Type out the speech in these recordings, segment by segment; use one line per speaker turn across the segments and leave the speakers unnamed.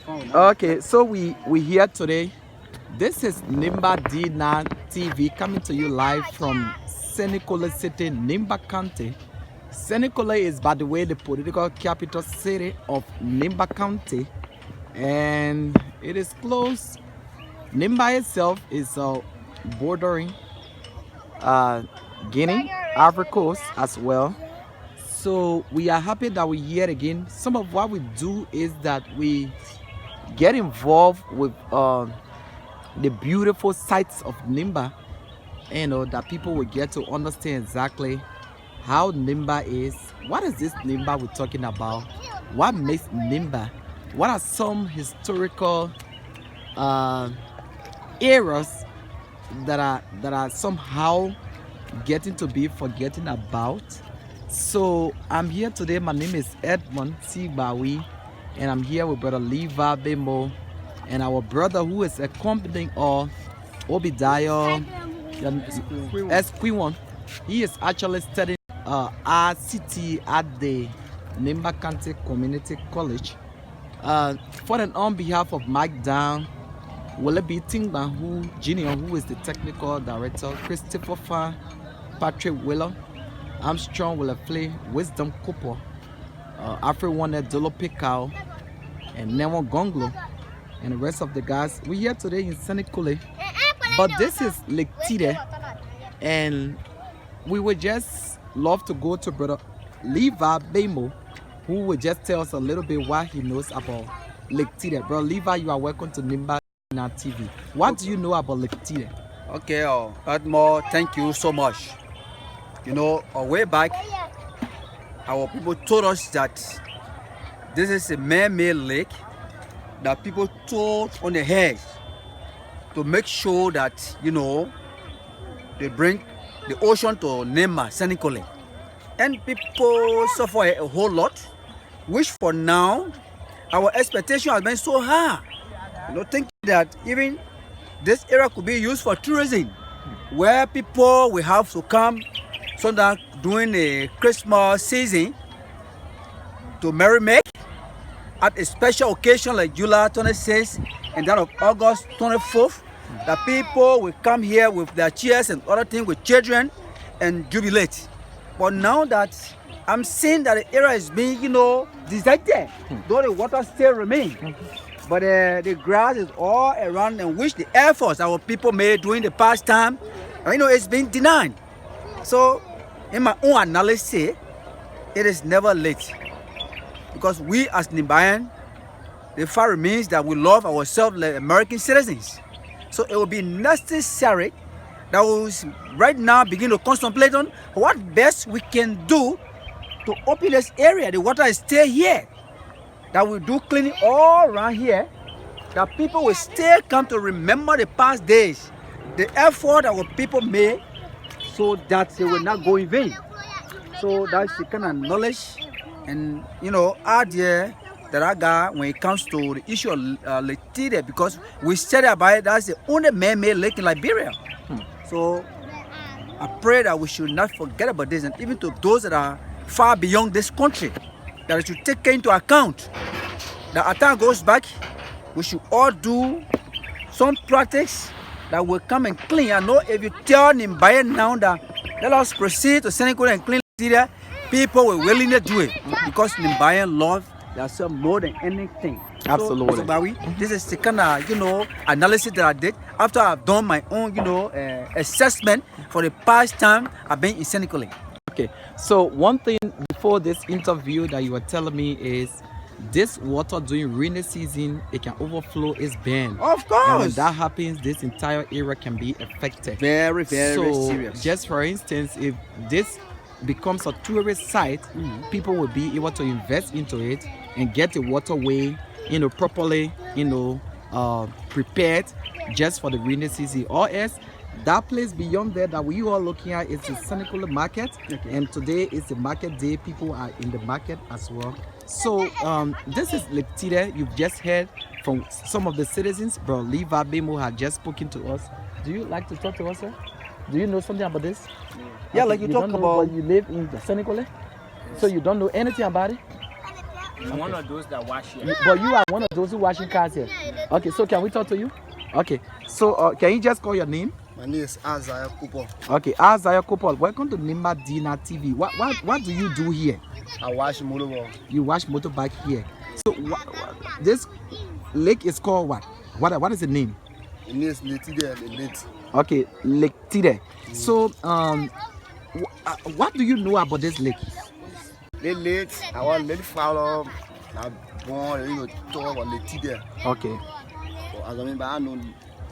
Okay, so we here today. This is Nimba D-9 TV coming to you live from Senecola City, Nimba County. Senecola is, by the way, the political capital city of Nimba County, and it is close. Nimba itself is bordering Guinea, Ivory Coast as well. So we are happy that we're here again. Some of what we do is that we get involved with the beautiful sights of Nimba, that people will get to understand exactly how Nimba is. What is this Nimba we're talking about? What makes Nimba? What are some historical eras that are somehow getting to be forgetting about? So I'm here today. My name is Edmond Sibawi, and I'm here with Brother Levi Bemo and our brother who is accompanying Obidiah Esquiwan. He is actually studying RCT at the Nimba County Community College. For and on behalf of Mike Down, Willebi Tingban Jr., who is the technical director, Christopher Fan, Patrick Wheeler, Armstrong will play Wisdom Cooper, everyone at Dolo Picao, and Nemo Gonglo, and the rest of the guys. We're here today in Senecola, but this is Lake Tide, and we would just love to go to Brother Levi Bemo, who will just tell us a little bit what he knows about Lake Tide. Brother Levi, you are welcome to Nimba TV. What do you know about Lake Tide?
Okay, Admo, thank you so much. You know, way back, our people told us that this is a man-made lake that people told on the head to make sure that, they bring the ocean to Nimba, Senecola. And people suffer a whole lot, which for now, our expectation has been so high. Thinking that even this area could be used for tourism, where people will have to come so that during the Christmas season to merry-make at a special occasion like July 26th and that of August 24th, the people will come here with their cheers and other things with children and jubilate. But now that I'm seeing that the area is being, deserted, though the water still remains. But the grass is all around, and which the efforts our people made during the past time, it's been denied. So, in my own analysis, it is never late. Because we as Nimbayan, the fact remains that we love ourselves like American citizens. So it will be necessary that we right now begin to contemplate on what best we can do to open this area. The water is still here. That we do cleaning all around here. That people will still come to remember the past days. The effort our people made, so that they will not go in vain. So that's the kind of knowledge and idea that I got when it comes to the issue of Lake Tide, because we said about it, that's the only man-made lake in Liberia. So I pray that we should not forget about this, and even to those that are far beyond this country, that we should take into account that as time goes back, we should all do some practice that will come and clean. I know if you tell Nimbayan now that let us proceed to Senegal and clean Syria, people will willingly do it because Nimbayan love themselves more than anything.
Absolutely.
So, this is the kind of analysis that I did after I've done my own assessment for the past time I've been in Senegal.
Okay, so one thing before this interview that you were telling me is this water during rainy season, it can overflow its bend.
Of course.
And when that happens, this entire area can be affected.
Very, very serious.
Just for instance, if this becomes a tourist site, people will be able to invest into it and get the waterway, properly, prepared just for the rainy season. Or else, that place beyond there that we are looking at is the Senecola market, and today is the market day. People are in the market as well. So this is Lake Tide. You've just heard from some of the citizens. Bro, Levi Bemo had just spoken to us. Do you like to talk to us, sir? Do you know something about this?
Yeah, like you talk about.
You live in the Senecola, so you don't know anything about it.
I'm one of those that wash here.
But you are one of those who washing cars here. Okay, so can we talk to you? Okay, so can you just call your name?
My name is Isaiah Cooper.
Okay, Isaiah Cooper. Welcome to Nimba D-9 TV. What do you do here?
I wash motorbike.
You wash motorbike here. So this lake is called what? What is the name?
The name is Lake.
Okay, Lake Tide. So what do you know about this lake?
The lake, I want lake follow. I born, talk about Lake there.
Okay.
As I mean, I know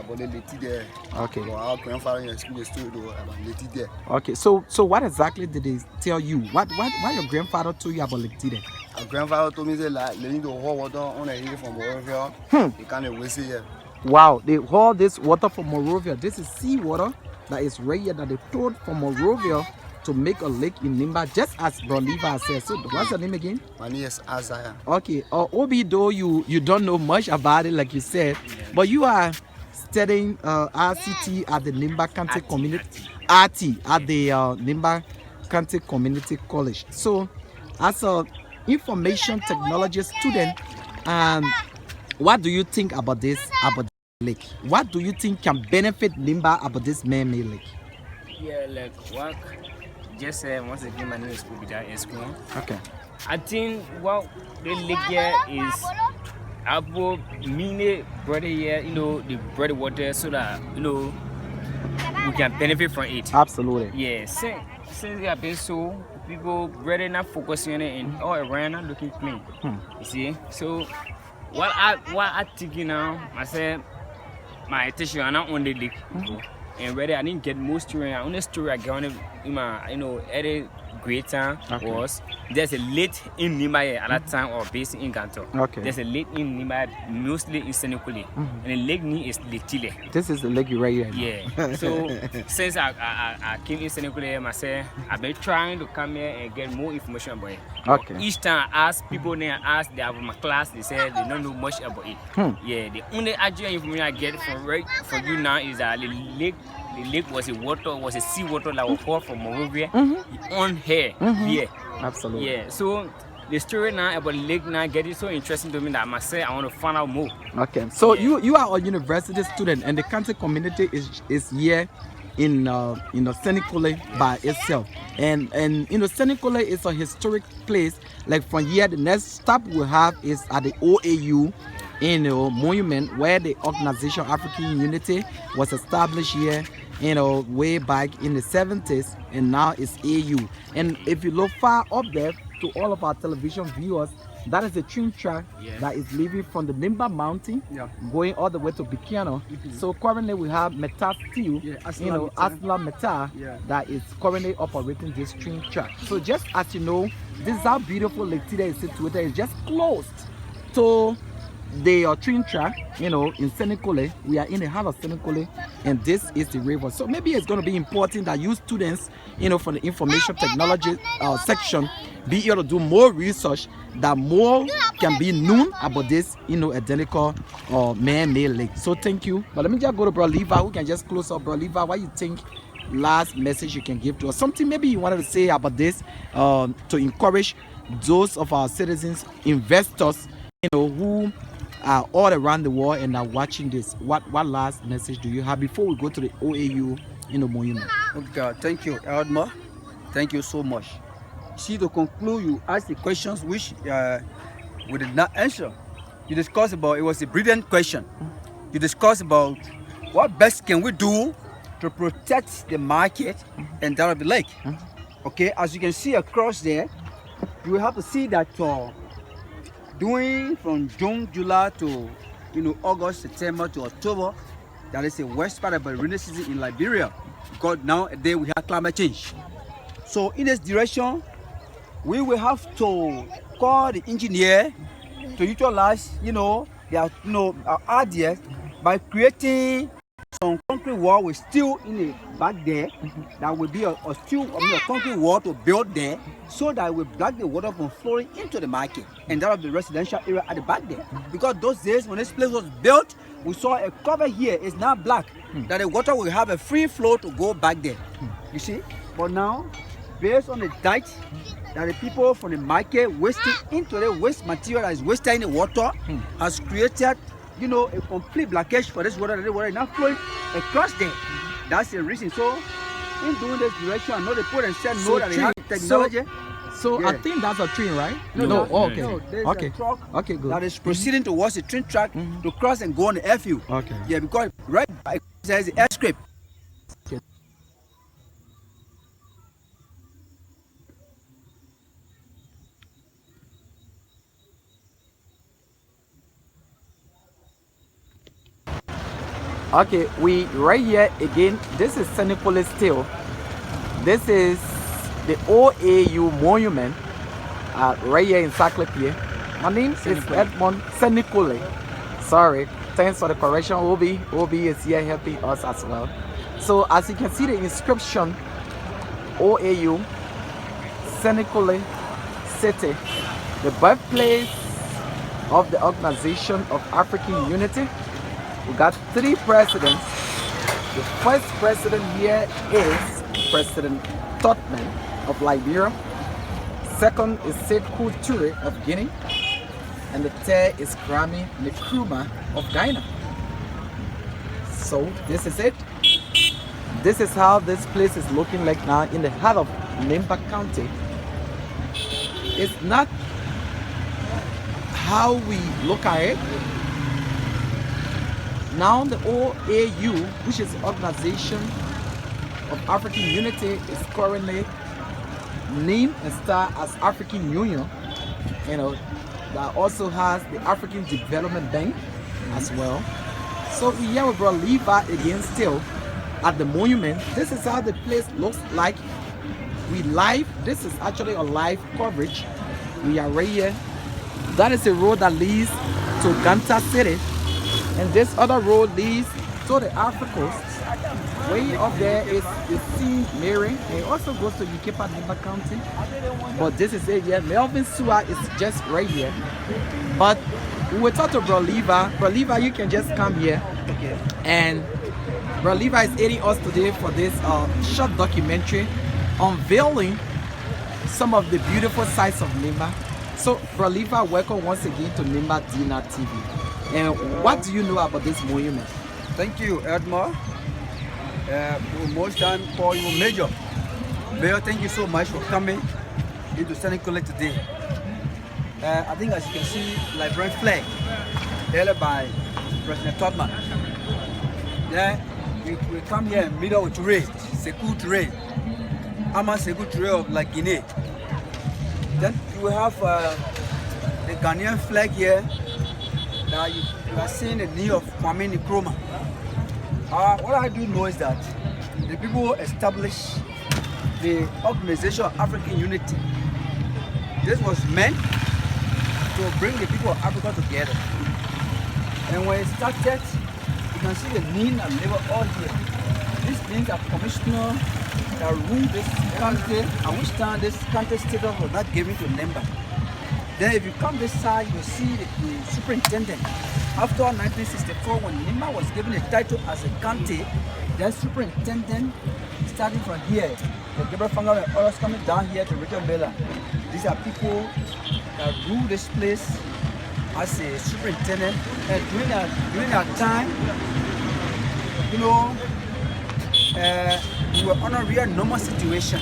about the Lake there.
Okay.
Our grandfather in school story about Lake there.
Okay. So what exactly did they tell you? What your grandfather told you about Lake Tide?
Our grandfather told me that like they need to haul water on the hill from Monrovia. They can't waste it here.
Wow, they haul this water from Monrovia. This is sea water that is right here that they towed from Monrovia to make a lake in Nimba, just as Bro Levi said. So what's your name again?
My name is Isaiah.
Okay, Obi, though you don't know much about it, like you said, but you are studying RCT at the Nimba County Community RT at the Nimba County Community College. So, as a information technology student, what do you think about this lake? What do you think can benefit Nimba about this man-made lake?
Yeah, like what? Just once again, my name is Kubida Esquire.
Okay.
I think what the lake here is Apple mini brother here, the bread water so that we can benefit from it.
Absolutely.
Yeah, since we have been so people really not focusing on it and all around not looking clean. You see? So what I think now, I said my attention are not on the lake. And really I didn't get most story. Only story I got in my every great time was there's a lake in Nimba at that time or based in Ganto.
Okay.
There's a lake in Nimba, mostly in Senekule. And the lake name is Litile.
This is the lake you right here.
Yeah. So since I came in Senekule myself, I've been trying to come here and get more information about it.
Okay.
Each time I ask people, they have my class, they say they don't know much about it. Yeah, the only actual information I get from you now is that the lake was a sea water that was poured from Monrovia on here.
Absolutely.
Yeah. So the story now about the lake now getting so interesting to me that I want to find out more.
Okay. So you are a university student and the county community is here in Senekule by itself. And Senekule is a historic place. Like from here, the next stop we'll have is at the OAU monument where the organization African Unity was established here, way back in the 70s, and now it's AU. And if you look far up there to all of our television viewers, that is the train track that is leaving from the Nimba Mountain, going all the way to Bikiano. So currently we have Meta Steel, Asla Meta, that is currently operating this train track. So just as you know, this is how beautiful Lake Tide is situated. It's just close to the train track, in Senekule. We are in the heart of Senekule, and this is the river. So maybe it's going to be important that you students, from the information technology section, be able to do more research, that more can be known about this, identical man-made lake. So thank you. But let me just go to Bro Levi, who can just close up. Bro Levi, what you think? Last message you can give to us, something maybe you wanted to say about this, to encourage those of our citizens, investors, who are all around the world and are watching this. What last message do you have before we go to the OAU monument?
Okay, thank you, Elmer. Thank you so much. See, to conclude, you asked the questions which we did not answer. You discussed about, it was a brilliant question. You discussed about what best can we do to protect the market and that of the lake. Okay, as you can see across there, you will have to see that doing from June, July to August, September to October, that is the worst part of the rainy season in Liberia, because nowadays we have climate change. So in this direction, we will have to call the engineer to utilize their ideas by creating some concrete wall with steel in the back there. That will be a concrete wall to build there, so that will block the water from flowing into the market and that of the residential area at the back there. Because those days when this place was built, we saw a cover here is now black, that the water will have a free flow to go back there. You see? But now based on the diet that the people from the market wasting into the waste material that is wasted in the water has created, you know, a complete blockage for this water. The water is not flowing across there. That's the reason. So, in doing this direction, I know the people and said no that they have technology.
So
Yeah.
I think that's a train, right?
No,
Oh, okay.
no, there's
Okay.
a truck
Okay, good.
that is proceeding towards the train track to cross and go on the airfield.
Okay.
Yeah, because right by there's the airstrip.
Okay, we right here again. This is Seneca still. This is the OAU monument right here in Saclay. My name is Edmond Seneca. Sorry, thanks for the correction. Obi is here helping us as well. So as you can see the inscription, OAU Seneca City, the birthplace of the Organization of African Unity. We got 3 presidents. The first president here is President Totman of Liberia. Second is Sekou Touré of Guinea. And the third is Kwame Nkrumah of Ghana. So this is it. This is how this place is looking like now in the heart of Nimba County. It's not how we look at it. Now the OAU, which is the Organization of African Unity, is currently named and starred as African Union. You know, that also has the African Development Bank as well. So we here with Brother Levi again still at the monument. This is how the place looks like. We live, this is actually a live coverage. We are right here. That is a road that leads to Ganta City. And this other road leads to the Africa Coast. Way up there is the Sea Mary. And it also goes to Yukepa, Nimba County. But this is it here. Melvin Sua is just right here. But we will talk to Bro Levi. Bro Levi, you can just come here.
Okay.
And Bro Levi is aiding us today for this short documentary unveiling some of the beautiful sights of Nimba. So Bro Levi, welcome once again to Nimba D-9 TV. And what do you know about this monument?
Thank you, Edmond. Most time for you, Major. Major, thank you so much for coming into Seneca today. I think as you can see, Liberian flag held by President Totman. Then we come here in middle of Touré, Sekou Touré, Ama Sekou Touré of like Guinea. Then we have the Ghanaian flag here. Now you are seeing the knee of Kwame Nkrumah. What I do know is that the people established the Organization of African Unity. This was meant to bring the people of Africa together. And when it started, you can see the mean and labor all here. These means are commissioner that rule this country, at which time this country status was not given to Nimba. Then if you come this side, you see the superintendent. After 1964, when Nimba was given a title as a county, then superintendent starting from here. The Gabriel Fanga and others coming down here to Richard Miller. These are people that rule this place as a superintendent. And during our time, you know, we were on a real normal situation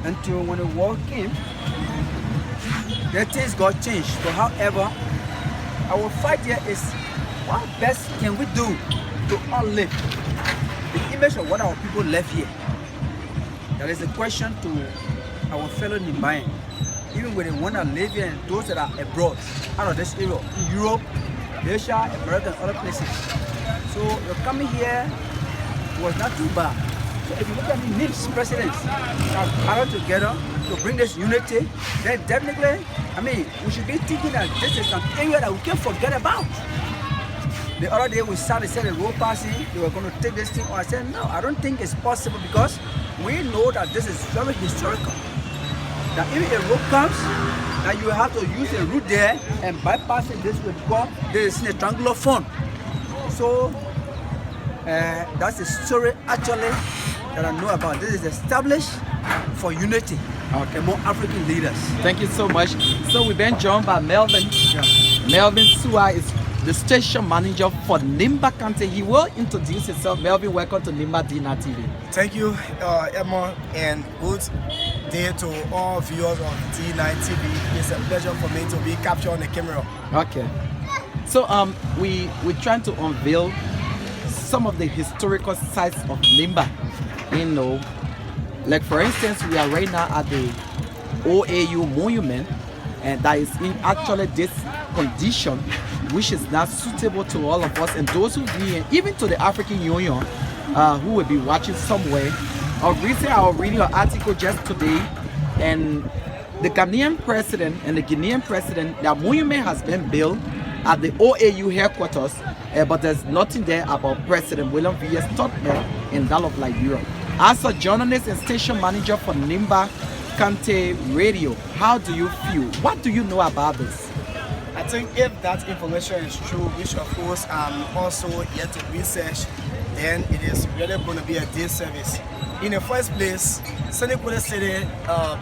until when the war came. The things got changed. But however, our fight here is what best can we do to uplift the image of what our people left here. That is a question to our fellow Nimbayan, even with the one that live here and those that are abroad, out of this area, in Europe, Asia, America, and other places. So you're coming here was not too bad. So if you look at the NIMS presidents that have gathered together to bring this unity, then definitely, I mean, we should be thinking that this is an area that we can't forget about. The other day we started to say the road passing, they were going to take this thing. I said, no, I don't think it's possible because we know that this is very historical. That if a road comes, that you have to use a route there and bypass it this way because there is a triangular form. So that's the story actually that I know about. This is established for unity among African leaders.
Thank you so much. So we've been joined by Melvin. Melvin Sua is the station manager for Nimba County. He will introduce himself. Melvin, welcome to Nimba D-9 TV.
Thank you, Emma, and good day to all viewers of D9 TV. It's a pleasure for me to be captured on the camera.
Okay. So we're trying to unveil some of the historical sites of Nimba. You know, like for instance, we are right now at the OAU monument, and that is in actually this condition, which is not suitable to all of us and those who be, even to the African Union, who will be watching somewhere. Recently, I was reading an article just today, and the Ghanaian president and the Guinean president, their monument has been built at the OAU headquarters, but there's nothing there about President William V.S. Tottenham in that of Liberia. As a journalist and station manager for Nimba County Radio, how do you feel? What do you know about this?
I think if that information is true, which of course I'm also yet to research, then it is really going to be a disservice. In the first place, Senegal City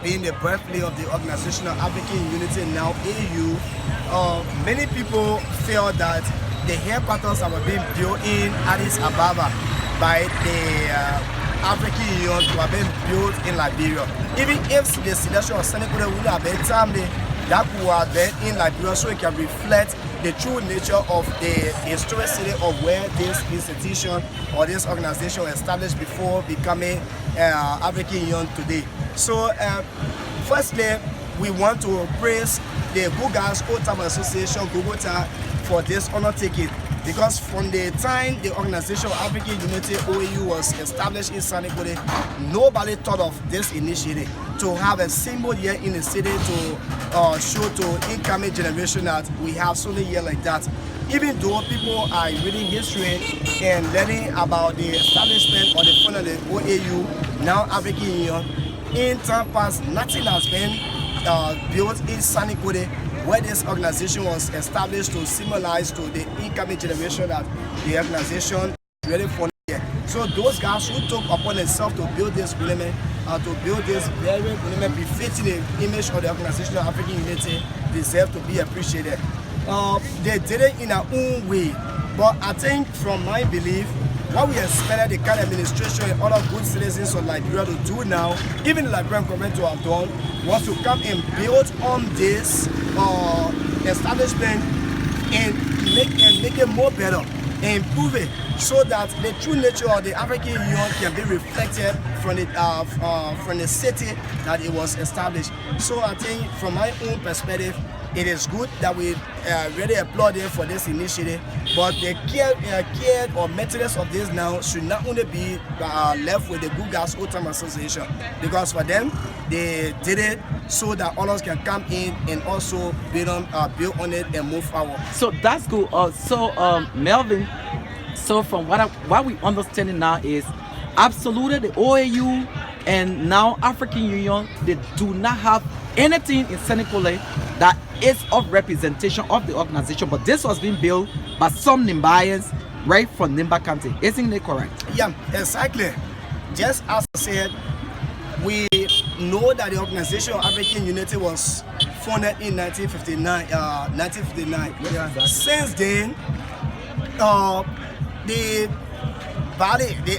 being the birthplace of the Organization of African Unity, now AU, many people feel that the headquarters that were being built in Addis Ababa by the African Union to have been built in Liberia. Even if the selection of Senegal would have been timely, that would have been in Liberia, so it can reflect the true nature of the historicity of where this institution or this organization was established before becoming African Union today. So firstly, we want to praise the Gugas Old Time Association, Gugota, for this undertaking, because from the time the Organization of African Unity OAU was established in Senegal, nobody thought of this initiative to have a symbol here in the city to show to incoming generation that we have so many years like that. Even though people are reading history and learning about the establishment or the founder of the OAU, now African Union, in time past, nothing has been built in Senegal where this organization was established to symbolize to the incoming generation that the organization is really for here. So those guys who took upon themselves to build this monument, to build this very monument befitting the image of the Organization of African Unity, deserve to be appreciated. They did it in their own way, but I think from my belief, what we expected the current administration and other good citizens of Liberia to do now, even the Liberian government to have done, was to come and build on this establishment and make it more better and improve it, so that the true nature of the African Union can be reflected from the city that it was established. So I think from my own perspective, it is good that we really applaud them for this initiative, but the care or maintenance of this now should not only be left with the Gugas Old Time Association, because for them, they did it so that others can come in and also build on it and move forward.
So that's good. Melvin, so from what we understanding now is absolutely the OAU and now African Union, they do not have anything in Senegal that is of representation of the organization, but this was being built by some Nimbayans right from Nimba County. Isn't it correct?
Yeah, exactly. Just as I said, we know that the Organization of African Unity was founded in 1959.
Yeah.
Since then, the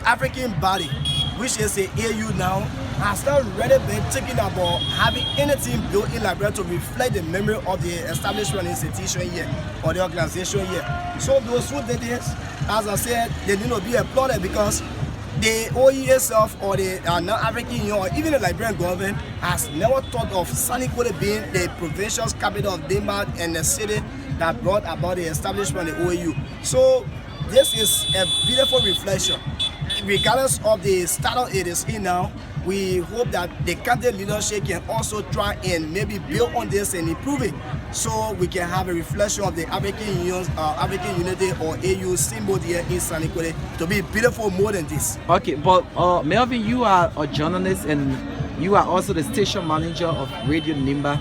African body, which is the AU now, has not really been thinking about having anything built in Liberia to reflect the memory of the establishment institution here or the organization here. So those who did this, as I said, they need to be applauded, because the OEA itself or the non-African Union or even the Liberian government has never thought of Senegal being the provincial capital of Nimba and the city that brought about the establishment of the OAU. So this is a beautiful reflection. Regardless of the status it is in now, we hope that the country leadership can also try and maybe build on this and improve it, so we can have a reflection of the African Unity or AU symbol here in Senegal to be beautiful more than this.
Okay, but Melvin, you are a journalist and you are also the station manager of Radio Nimba.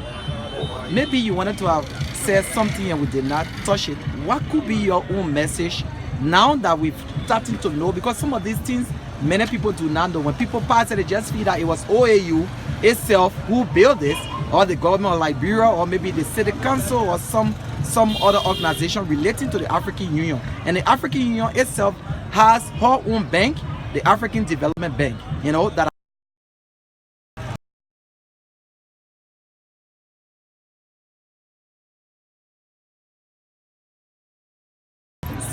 Maybe you wanted to have said something and we did not touch it. What could be your own message now that we've started to know? Because some of these things many people do not know. When people pass it, they just feel that it was OAU itself who built this, or the government of Liberia, or maybe the city council, or some other organization relating to the African Union. And the African Union itself has her own bank, the African Development Bank, you know, that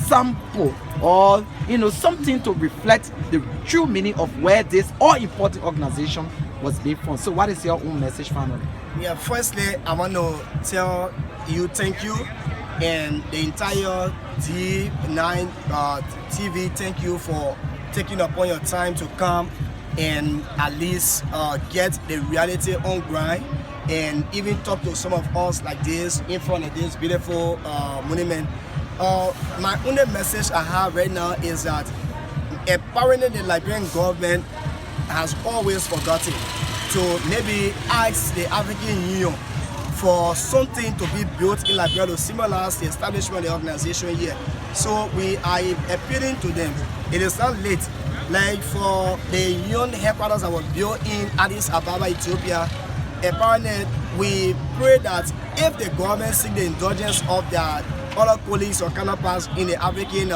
sample, or you know, something to reflect the true meaning of where this all important organization was being from. So what is your own message, family?
Yeah, firstly, I want to tell you thank you, and the entire D9 TV, thank you for taking upon your time to come and at least get the reality on ground, and even talk to some of us like this in front of this beautiful monument. My only message I have right now is that apparently the Liberian government has always forgotten to maybe ask the African Union for something to be built in Liberia to symbolize the establishment of the organization here. So we are appealing to them. It is not late. Like for the Union headquarters that was built in Addis Ababa, Ethiopia, apparently we pray that if the government seek the indulgence of their other colleagues or counterparts in the African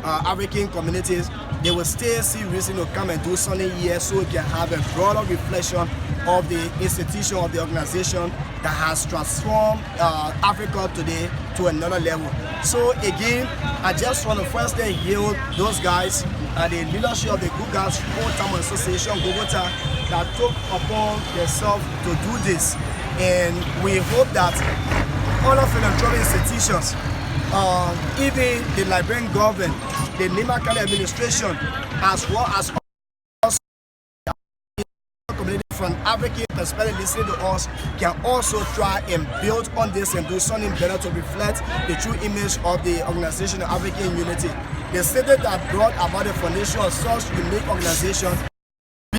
African communities, they will still see reason to come and do something here, so we can have a broader reflection of the institution of the organization that has transformed Africa today to another level. So again, I just want to firstly hail those guys and the leadership of the Good Guys Old Town Association, Bogota, that took upon themselves to do this. And we hope that other philanthropic institutions, even the Liberian government, the Nimba County administration, as well as community from African perspective listening to us, can also try and build on this and do something better to reflect the true image of the organization of African unity. The statement that brought about the foundation of such unique organization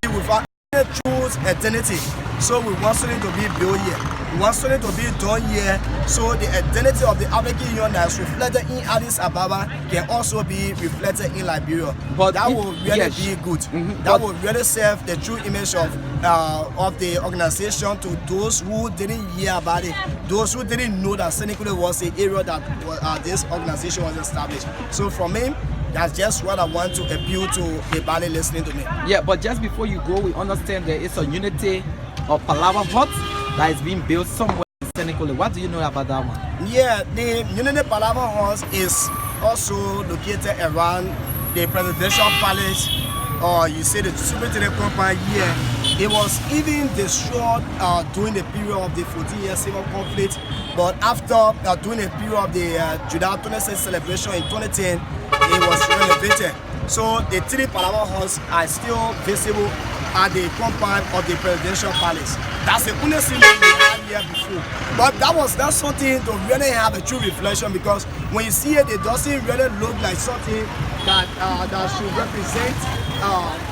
be without any true identity. So we want something to be built here. We want something to be done here, so the identity of the African Union that is reflected in Addis Ababa can also be reflected in Liberia. But that will really be good. That will really serve the true image of the organization to those who didn't hear about it, those who didn't know that Senegal was the area that this organization was established. So for me, that's just what I want to appeal to the body listening to me.
Yeah, but just before you go, we understand there is a unity of Palava Hut that is being built somewhere in Senegal. What do you know about that one?
Yeah, the Unity Palava Hut is also located around the presidential palace, or you say the superintendent compound here. It was even destroyed during the period of the 14-year civil conflict, but after during the period of the July 26th celebration in 2010, it was renovated. So the three Palava Huts are still visible at the compound of the presidential palace. That's the only thing that we had here before. But that was not something to really have a true reflection, because when you see it, it doesn't really look like something that that should represent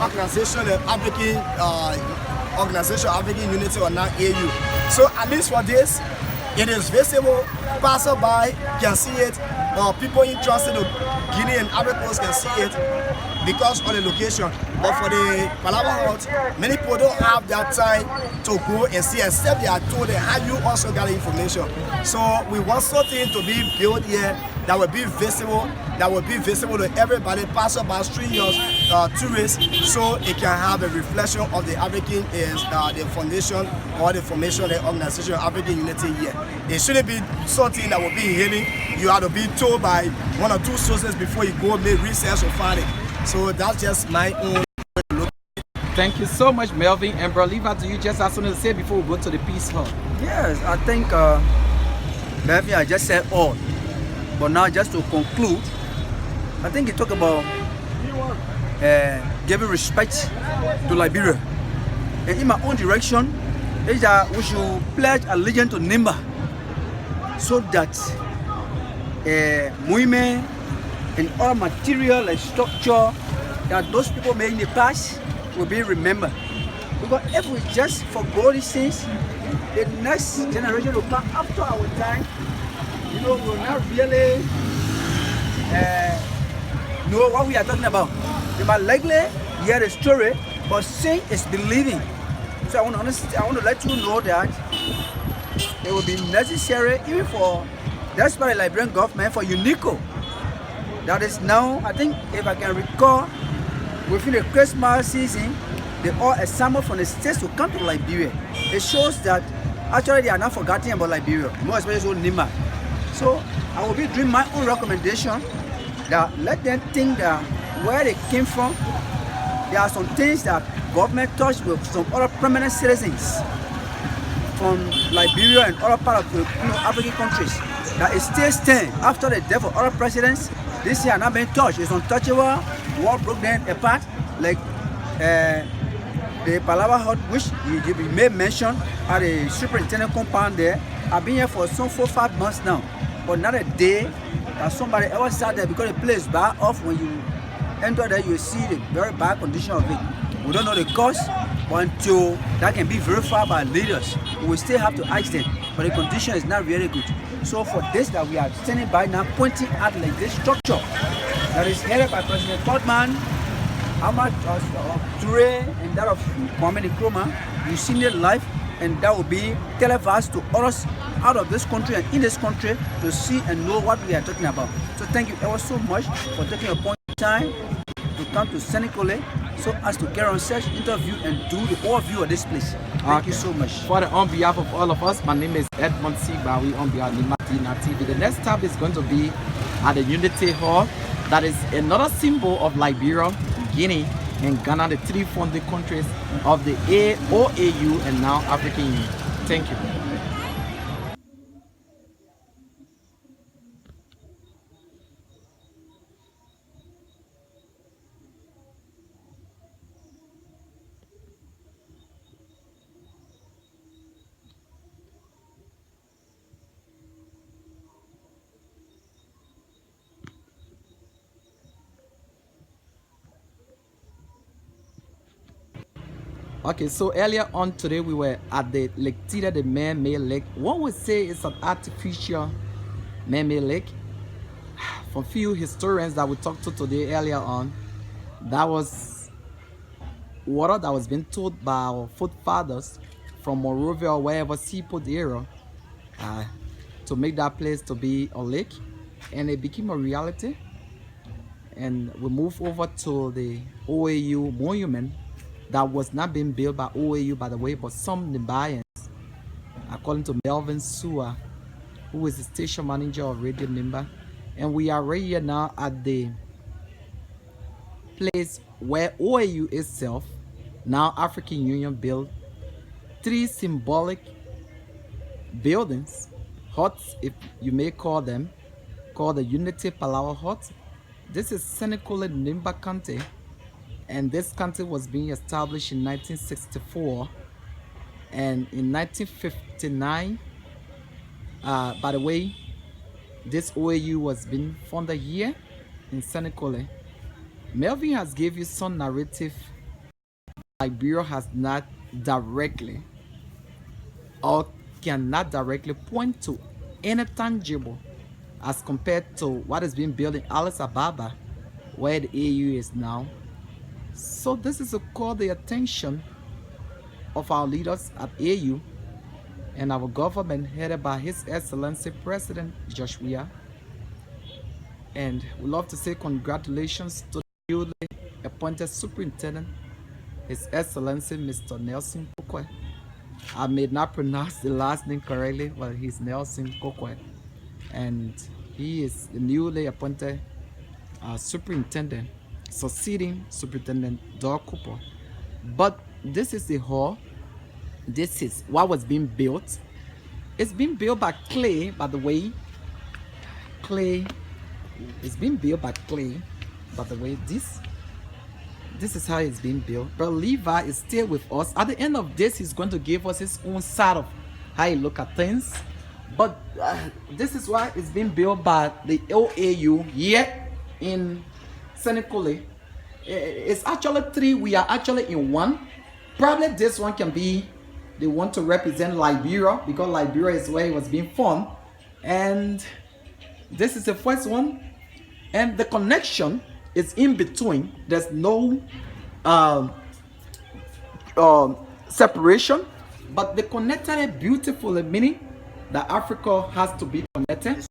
organization of African African Unity or not AU. So at least for this, it is visible. Passerby can see it. People interested in Guinea and Ivory Coast can see it because of the location. But for the Palava Hut, many people don't have that time to go and see, except they are told how you also got the information. So we want something to be built here that will be visible, to everybody, passerby, strangers, tourists, so it can have a reflection of the African the foundation or the formation of the organization of African Unity here. It shouldn't be something that will be hidden. You have to be told by one or two sources before you go make research or find it. So that's just my own.
Thank you so much, Melvin. And bro, leave out to you, just have something to say before we go to the peace hall.
Yes, I think Melvin, I just said all. But now, just to conclude, I think he talked about giving respect to Liberia. And in my own direction, is that we should pledge allegiance to Nimba, so that movement and all material and structure that those people made in the past will be remembered. Because if we just forgo these things, the next generation will come after our time, you know, will not really know what we are talking about. You might likely hear the story, but seeing is believing. So I want to let you know that it will be necessary even for the Liberian government, for UNICO, that is now, I think if I can recall, within the Christmas season, they all assemble from the states to come to Liberia. It shows that actually they are not forgetting about Liberia, more especially Nimba. So I will be doing my own recommendation that let them think that where they came from, there are some things that government touched with some other permanent citizens from Liberia and other parts of the African countries, that it still stands after the death of other presidents. This year not being touched. It's untouchable. War broke them apart, like the Palava Hut, which you made mention at the superintendent compound there. I've been here for some 4-5 months now, but not a day that somebody ever sat there, because the place is bad off. When you enter there, you see the very bad condition of it. We don't know the cause, but until that can be verified by leaders, we will still have to ask them. But the condition is not really good. So for this that we are standing by now, pointing at like this structure that is headed by President Todman, Ahmad Toure, and that of Mohamed Nkrumah, you see it live, and that will be televised to others out of this country and in this country to see and know what we are talking about. So thank you ever so much for taking a point in time to come to Senegal so as to carry on such interview and do the overview of this place. Thank you so much.
On behalf of all of us, my name is Edmond Sigbawi on behalf of Nimba D-9 TV. The next stop is going to be at the Unity Hall. That is another symbol of Liberia, Guinea, and Ghana, the three founding countries of the OAU and now African Union. Thank you. Okay, so earlier on today we were at the Lake Tita, the man-made lake. One would say it's an artificial man-made lake. From few historians that we talked to today earlier on, that was water that was being told by our forefathers from Monrovia or wherever seaport area to make that place to be a lake, and it became a reality. And we moved over to the OAU monument that was not being built by OAU, by the way, but some Nimbayans, according to Melvin Sua, who is the station manager of Radio Nimba. And we are right here now at the place where OAU itself, now African Union, built 3 symbolic buildings, huts, if you may call them, called the Unity Palawa Hut. This is Senegal Nimba County, and this county was being established in 1964, and in 1959, by the way, this OAU was being founded here in Senegal. Melvin has gave you some narrative. Liberia has not directly or cannot directly point to any tangible as compared to what is being built in Addis Ababa, where the AU is now. So this is to call the attention of our leaders at AU and our government headed by His Excellency President Joshua. And we love to say congratulations to the newly appointed superintendent, His Excellency Mr. Nelson Kokwe. I may not pronounce the last name correctly, but he's Nelson Kokwe. And he is the newly appointed superintendent, succeeding Superintendent Dor Cooper. But this is the hall. This is what was being built. It's being built by clay, by the way. Clay. It's being built by clay, by the way. This is how it's being built. But Levi is still with us. At the end of this, he's going to give us his own side of how he look at things. But this is why it's being built by the OAU here in Senegal. It's actually 3. We are actually in 1. Probably this one can be the one to represent Liberia, because Liberia is where it was being formed. And this is the first one. And the connection It's in between. There's no separation, but they connected it beautifully, meaning that Africa has to be connected.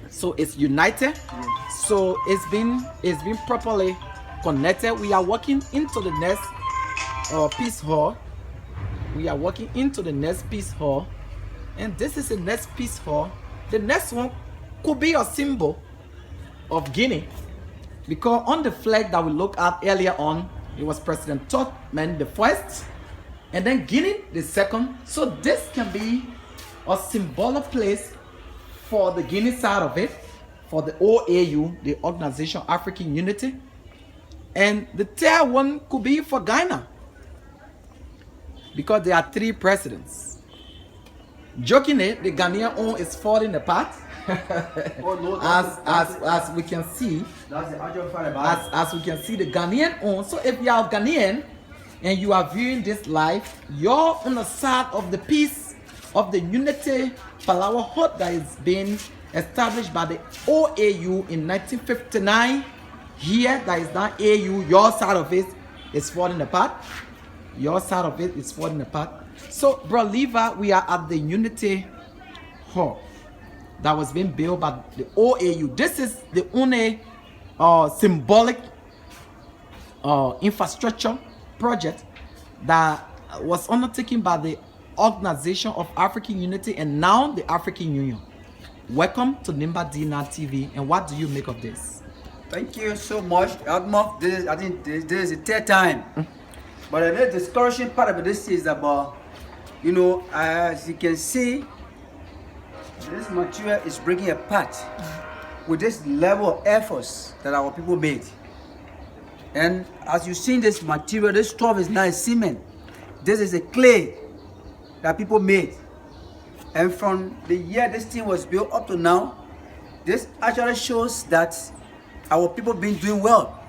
So it's united. So it's been properly connected. We are walking into the next peace hall. We are walking into the next peace hall, and this is the next peace hall. The next one could be a symbol of Guinea, because on the flag that we looked at earlier on, it was President Tubman the first, and then Guinea the second. So this can be a symbolic place for the Guinea side of it, for the OAU, the Organization of African Unity, and the third one could be for Ghana, because there are 3 presidents. Jokingly, the Ghanaian own is falling apart. As we can see,
That's the actual fact about it.
as we can see, the Ghanaian own. So if you are Ghanaian and you are viewing this live, you're on the side of the peace of the unity Palawa Hut that is being established by the OAU in 1959. Here, that is not AU. Your side of it is falling apart. Your side of it is falling apart. So, Bro Lever, we are at the Unity Hall that was being built by the OAU. This is the only symbolic infrastructure project that was undertaken by the Organization of African Unity and now the African Union. Welcome to Nimba D-9 TV, and what do you make of this?
Thank you so much, Admo. I think this is the third time. But the discouraging part of this is about, you know, as you can see, this material is breaking apart with this level of efforts that our people made. And as you see this material, this stuff is not cement. This is a clay that people made. And from the year this thing was built up to now, this actually shows that our people been doing well.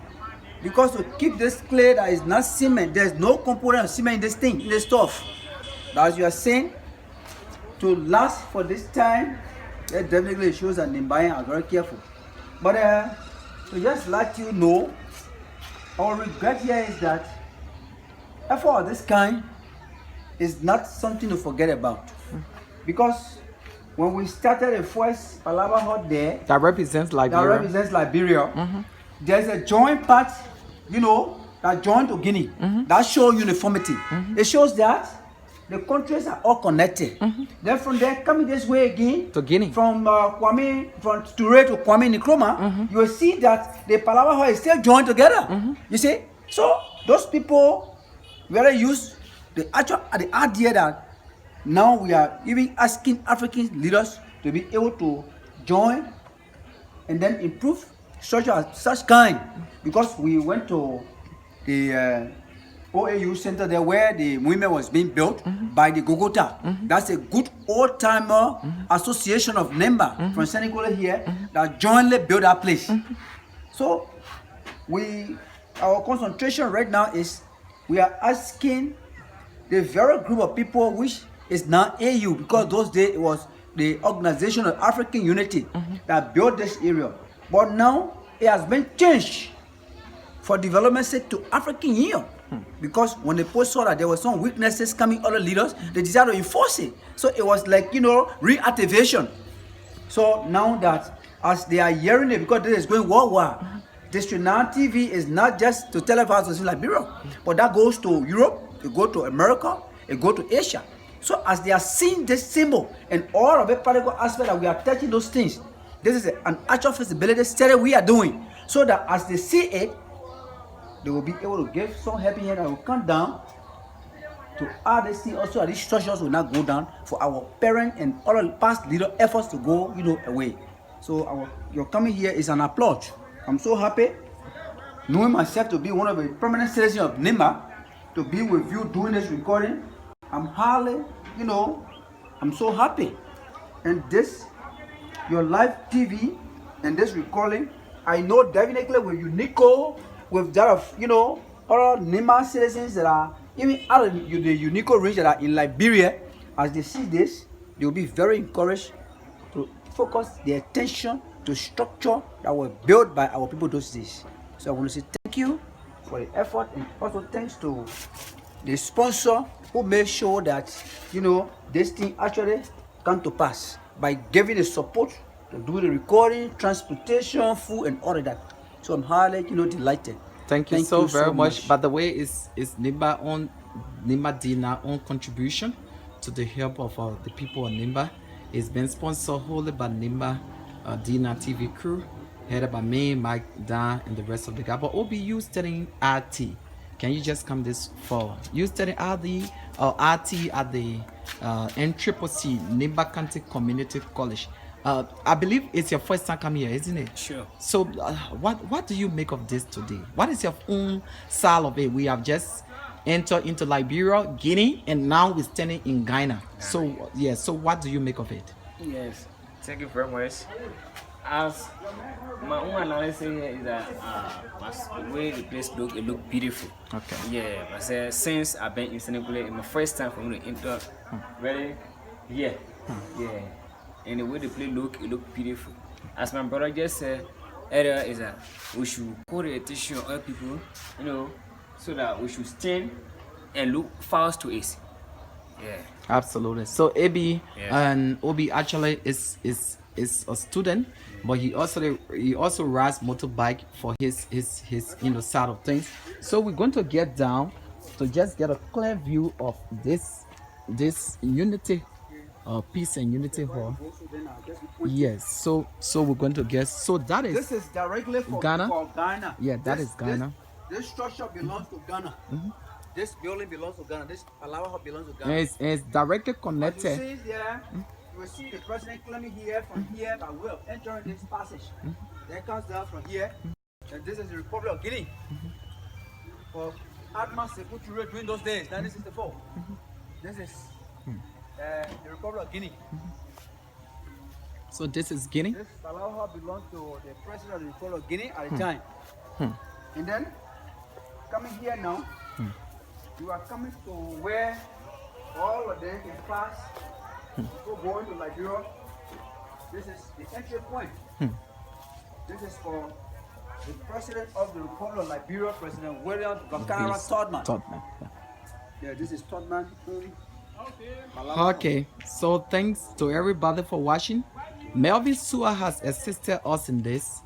Because to keep this clay that is not cement, there's no component of cement in this thing, in this stuff. But as you are saying, to last for this time, it definitely shows that Nimbayan are very careful. But to just let you know, our regret here is that effort of this kind is not something to forget about. Because when we started the first Palava Hut there,
That represents Liberia.
There's a joint part, you know, that joined to Guinea. That shows uniformity. It shows that the countries are all connected. Then from there, coming this way again,
To Guinea.
from Ture to Kwame Nkrumah, you will see that the Palava Hut is still joined together. You see? So those people really use the idea that now we are even asking African leaders to be able to join and then improve such kind, because we went to the OAU center there where the movement was being built by the Gogota. That's a good old-timer association of Nimba from Senegal here that jointly built that place. So our concentration right now is we are asking the very group of people which is now AU, because those days it was the Organization of African Unity that built this area. But now it has been changed for development sake to African Union. Because when the post saw that there were some weaknesses coming other leaders, they decided to enforce it. So it was like, you know, reactivation. So now that as they are hearing it, because this is going worldwide, this Unveiling TV is not just to televise in Liberia, but that goes to Europe, it goes to America, it goes to Asia. So as they are seeing this symbol and all of the practical aspect that we are touching those things, this is an actual feasibility study we are doing, so that as they see it, they will be able to give some happy hand that will come down to add this thing also, that these structures will not go down for our parent and all the past leader efforts to go, you know, away. So your coming here is an applaud. I'm so happy knowing myself to be one of the permanent citizens of Nimba, to be with you doing this recording. I'm highly, you know, I'm so happy. And this, your live TV and this recording, I know definitely with Unico, with that of, you know, other Nimba citizens that are even out of the Unico range that are in Liberia, as they see this, they will be very encouraged to focus their attention to structure that were built by our people those days. So I want to say thank you for the effort, and also thanks to the sponsor who made sure that, you know, this thing actually come to pass by giving the support to do the recording, transportation, food, and all of that. So I'm highly, you know, delighted.
Thank you so very much. By the way, it's Nimba D-9 own contribution to the help of the people of Nimba. It's been sponsored wholly by Nimba D-9 TV crew, headed by me, Mike, Dan, and the rest of the guys. But OBU studying RT. Can you just come this forward? You studying RT at the NCCC Nimba County Community College. I believe it's your first time coming here, isn't it?
Sure.
So, what do you make of this today? What is your own side of it? We have just entered into Liberia, Guinea, and now we're standing in Ghana. So, yeah. So, what do you make of it?
Yes, thank you very much. As my own analysis here is that the way the place look, it look beautiful.
Okay.
Yeah, I said since I've been in Senegal, it's my first time for me to enter. Really, yeah, yeah. And the way the place look, it look beautiful. As my brother just said earlier, is that we should call the attention of other people, you know, so that we should stand and look fast to it. Yeah.
Absolutely. So AB
Yes.
and Obi actually is a student, but he also rides motorbike for his you know side of things. So we're going to get down to just get a clear view of this unity peace and unity hall. Yes. So we're going to get, so that is
This is directly for
Ghana?
for Ghana.
Yeah, that is Ghana.
This structure belongs to Ghana. This building belongs to Ghana. This Alawa Hall belongs to Ghana.
and it's directly
As you
connected.
see here, you will see the president climbing here from here by way of entering this passage. Then comes down from here, and this is the Republic of Guinea. For Admas Sekou during those days, 1964. This is the Republic of Guinea.
So this is Guinea.
This Alawa Hall belongs to the president of the Republic of Guinea at the time. And then coming here now, you are coming to where all of them can pass before going to Liberia. This is the entry point. This is for the president of the Republic of Liberia, President William Bakara Todman.
Tottenham.
Yeah, this is Todman.
Okay, so thanks to everybody for watching. Melvin Sua has assisted us in this,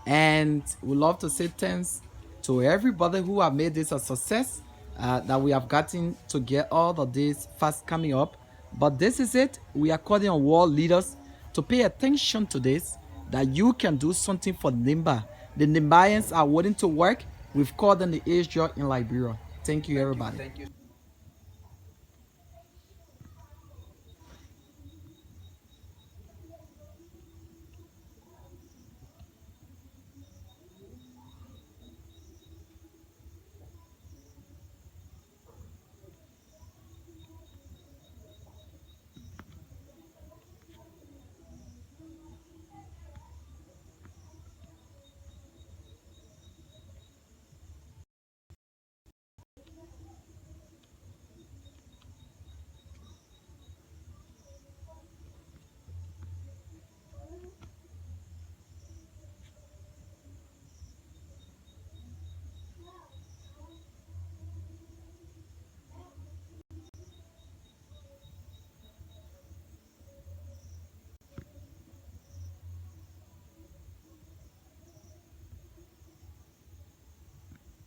and we love to say thanks to everybody who have made this a success, that we have gotten to get all of this fast coming up. But this is it. We are calling on world leaders to pay attention to this, that you can do something for Nimba. The Nimbayans are willing to work. We've called them the Asia in Liberia. Thank you, everybody.
Thank you.